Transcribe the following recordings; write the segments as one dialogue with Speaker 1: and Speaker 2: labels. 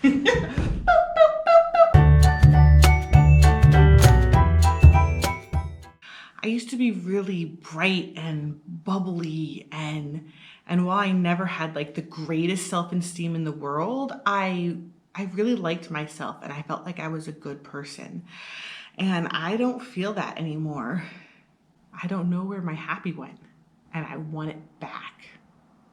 Speaker 1: I used to be really bright and bubbly, and while I never had like the greatest self-esteem in the world, I really liked myself and I felt like I was a good person. And I don't feel that anymore. I don't know where my happy went, and I want it back.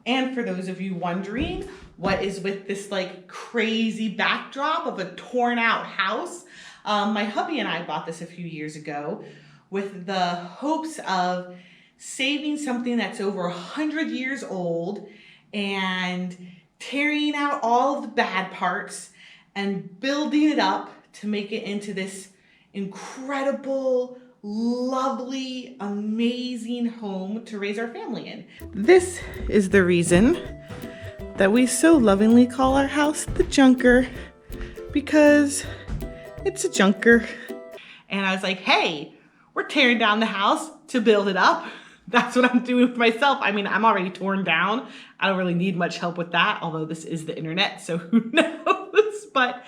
Speaker 1: And for those of you wondering what is with this like crazy backdrop of a torn out house, my hubby and I bought this a few years ago with the hopes of saving something that's over 100 years old and tearing out all of the bad parts and building it up to make it into this incredible, lovely, amazing home to raise our family in. This is the reason that we so lovingly call our house the Junker, because it's a junker. And I was like, hey, we're tearing down the house to build it up. That's what I'm doing for myself. I mean, I'm already torn down. I don't really need much help with that, although this is the internet, so who knows? But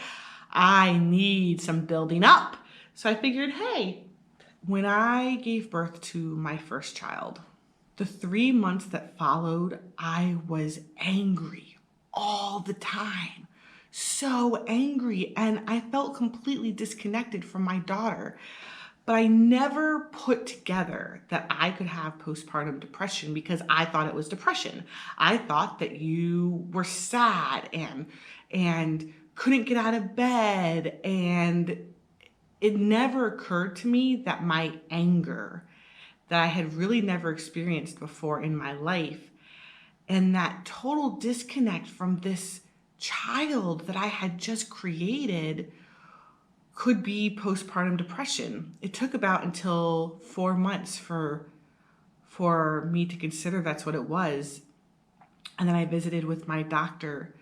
Speaker 1: I need some building up. So I figured, hey, when I gave birth to my first child, the 3 months that followed, I was angry all the time. So angry, and I felt completely disconnected from my daughter. But I never put together that I could have postpartum depression because I thought it was depression. I thought that you were sad and couldn't get out of bed, and it never occurred to me that my anger that I had really never experienced before in my life, and that total disconnect from this child that I had just created, could be postpartum depression. It took about until 4 months for me to consider that's what it was. And then I visited with my doctor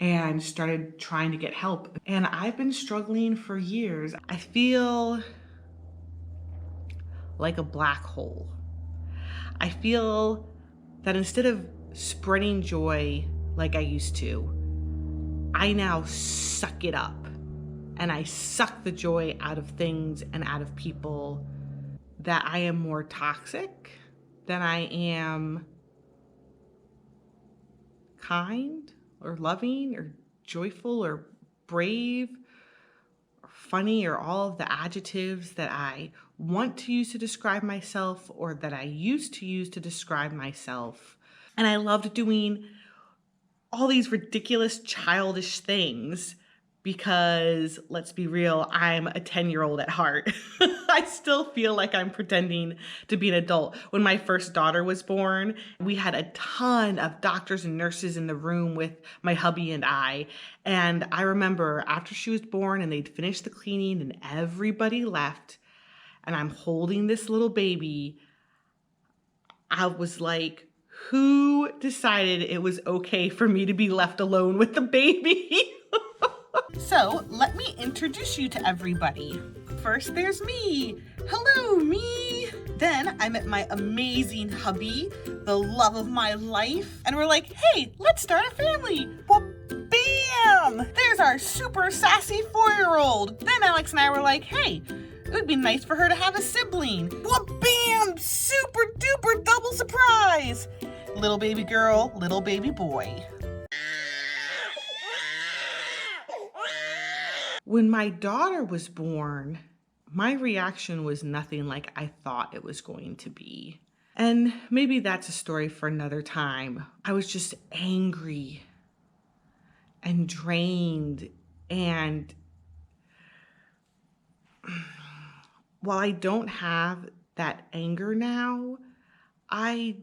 Speaker 1: and started trying to get help. And I've been struggling for years. I feel like a black hole. I feel that instead of spreading joy like I used to, I now suck it up. And I suck the joy out of things and out of people, that I am more toxic than I am kind or loving or joyful or brave or funny, or all of the adjectives that I want to use to describe myself or that I used to use to describe myself. And I loved doing all these ridiculous childish things because, let's be real, I'm a 10-year-old at heart. I still feel like I'm pretending to be an adult. When my first daughter was born, we had a ton of doctors and nurses in the room with my hubby and I. And I remember after she was born and they'd finished the cleaning and everybody left, and I'm holding this little baby, I was like, who decided it was okay for me to be left alone with the baby? So let me introduce you to everybody. First, there's me. Hello, me. Then I met my amazing hubby, the love of my life. And we're like, hey, let's start a family. Well, bam! There's our super sassy 4-year-old. Then Alex and I were like, hey, it would be nice for her to have a sibling. Well, bam! Super duper double surprise. Little baby girl, little baby boy. When my daughter was born, my reaction was nothing like I thought it was going to be. And maybe that's a story for another time. I was just angry and drained. And while I don't have that anger now, I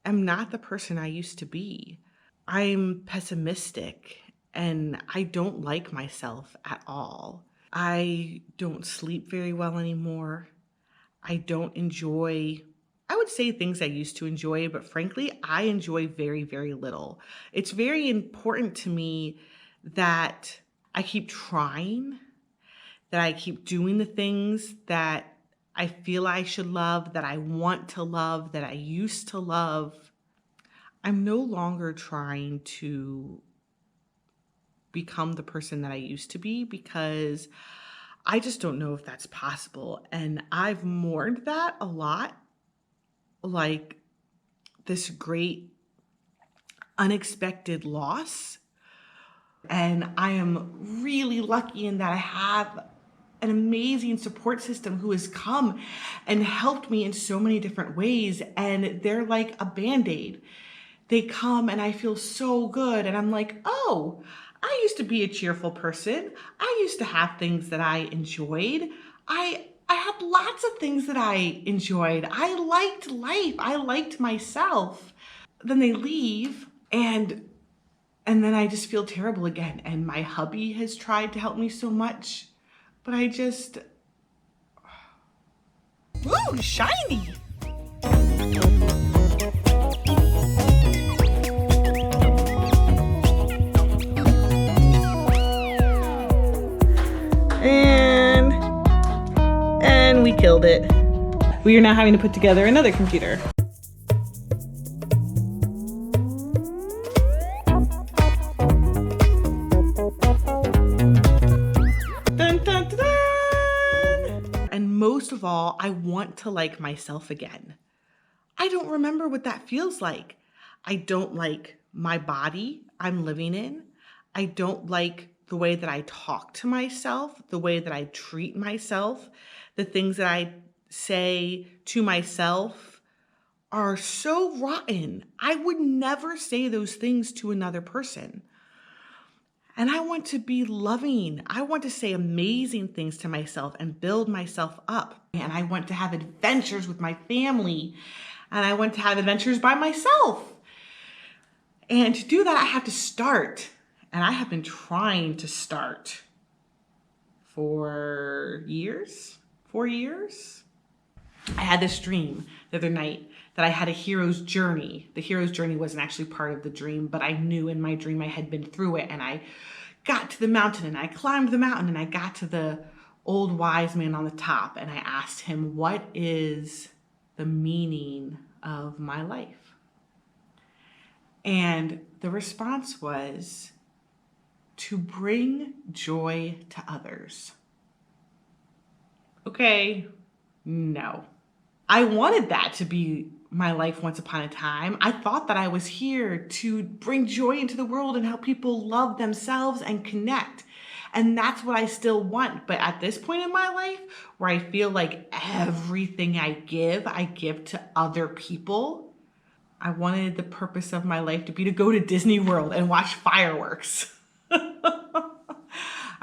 Speaker 1: am not the person I used to be. I'm pessimistic. And I don't like myself at all. I don't sleep very well anymore. I don't enjoy, I would say, things I used to enjoy, but frankly, I enjoy very, very little. It's very important to me that I keep trying, that I keep doing the things that I feel I should love, that I want to love, that I used to love. I'm no longer trying to become the person that I used to be, because I just don't know if that's possible. And I've mourned that a lot, like this great unexpected loss. And I am really lucky in that I have an amazing support system who has come and helped me in so many different ways. And they're like a Band-Aid. They come and I feel so good. And I'm like, oh, I used to be a cheerful person. I used to have things that I enjoyed. I had lots of things that I enjoyed. I liked life. I liked myself. Then they leave, and then I just feel terrible again. And my hubby has tried to help me so much, but I just, ooh, shiny. And we killed it. We are now having to put together another computer. And most of all, I want to like myself again. I don't remember what that feels like. I don't like my body I'm living in. I don't like the way that I talk to myself, the way that I treat myself. The things that I say to myself are so rotten. I would never say those things to another person. And I want to be loving. I want to say amazing things to myself and build myself up. And I want to have adventures with my family. And I want to have adventures by myself. And to do that, I have to start. And I have been trying to start for years, 4 years. I had this dream the other night that I had a hero's journey. The hero's journey wasn't actually part of the dream, but I knew in my dream I had been through it, and I got to the mountain and I climbed the mountain and I got to the old wise man on the top, and I asked him, what is the meaning of my life? And the response was to bring joy to others. Okay, no. I wanted that to be my life once upon a time. I thought that I was here to bring joy into the world and help people love themselves and connect. And that's what I still want. But at this point in my life, where I feel like everything I give to other people, I wanted the purpose of my life to be to go to Disney World and watch fireworks.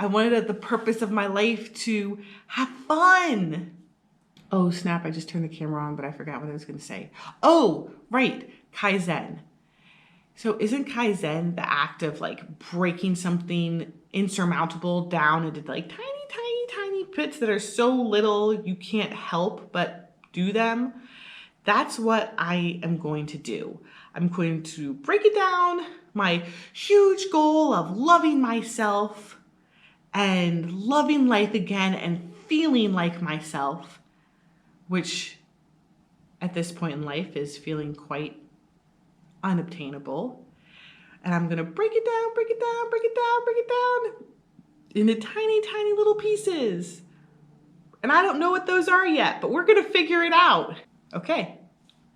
Speaker 1: I wanted the purpose of my life to have fun. Oh, snap, I just turned the camera on, but I forgot what I was going to say. Oh, right, Kaizen. So isn't Kaizen the act of like breaking something insurmountable down into like tiny bits that are so little you can't help but do them? That's what I am going to do. I'm going to break it down, my huge goal of loving myself and loving life again and feeling like myself, which at this point in life is feeling quite unobtainable. And I'm gonna break it down into tiny little pieces. And I don't know what those are yet, but we're gonna figure it out. Okay,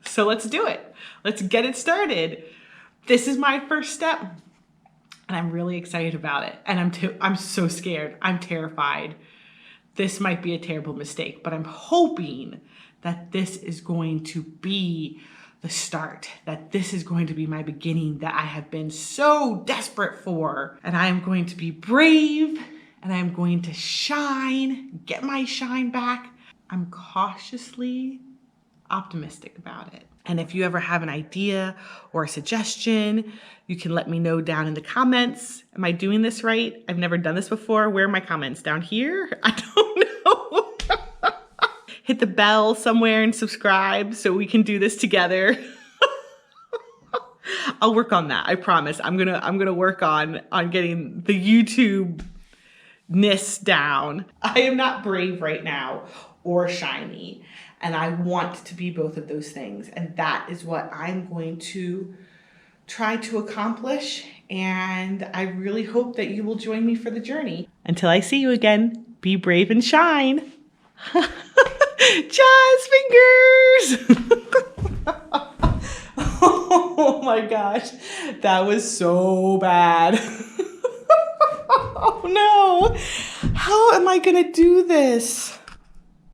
Speaker 1: so let's do it. Let's get it started. This is my first step, and I'm really excited about it. And I'm so scared, I'm terrified. This might be a terrible mistake, but I'm hoping that this is going to be the start, that this is going to be my beginning that I have been so desperate for. And I am going to be brave, and I'm going to shine, get my shine back. I'm cautiously optimistic about it. And if you ever have an idea or a suggestion, you can let me know down in the comments. Am I doing this right? I've never done this before. Where are my comments? Down here? I don't know. Hit the bell somewhere and subscribe so we can do this together. I'll work on that. I promise. I'm gonna work on getting the YouTube-ness down. I am not brave right now or shiny. And I want to be both of those things. And that is what I'm going to try to accomplish And I really hope that you will join me for the journey. Until I see you again, be brave and shine. Jazz fingers! Oh my gosh, that was so bad. Oh no, how am I gonna do this?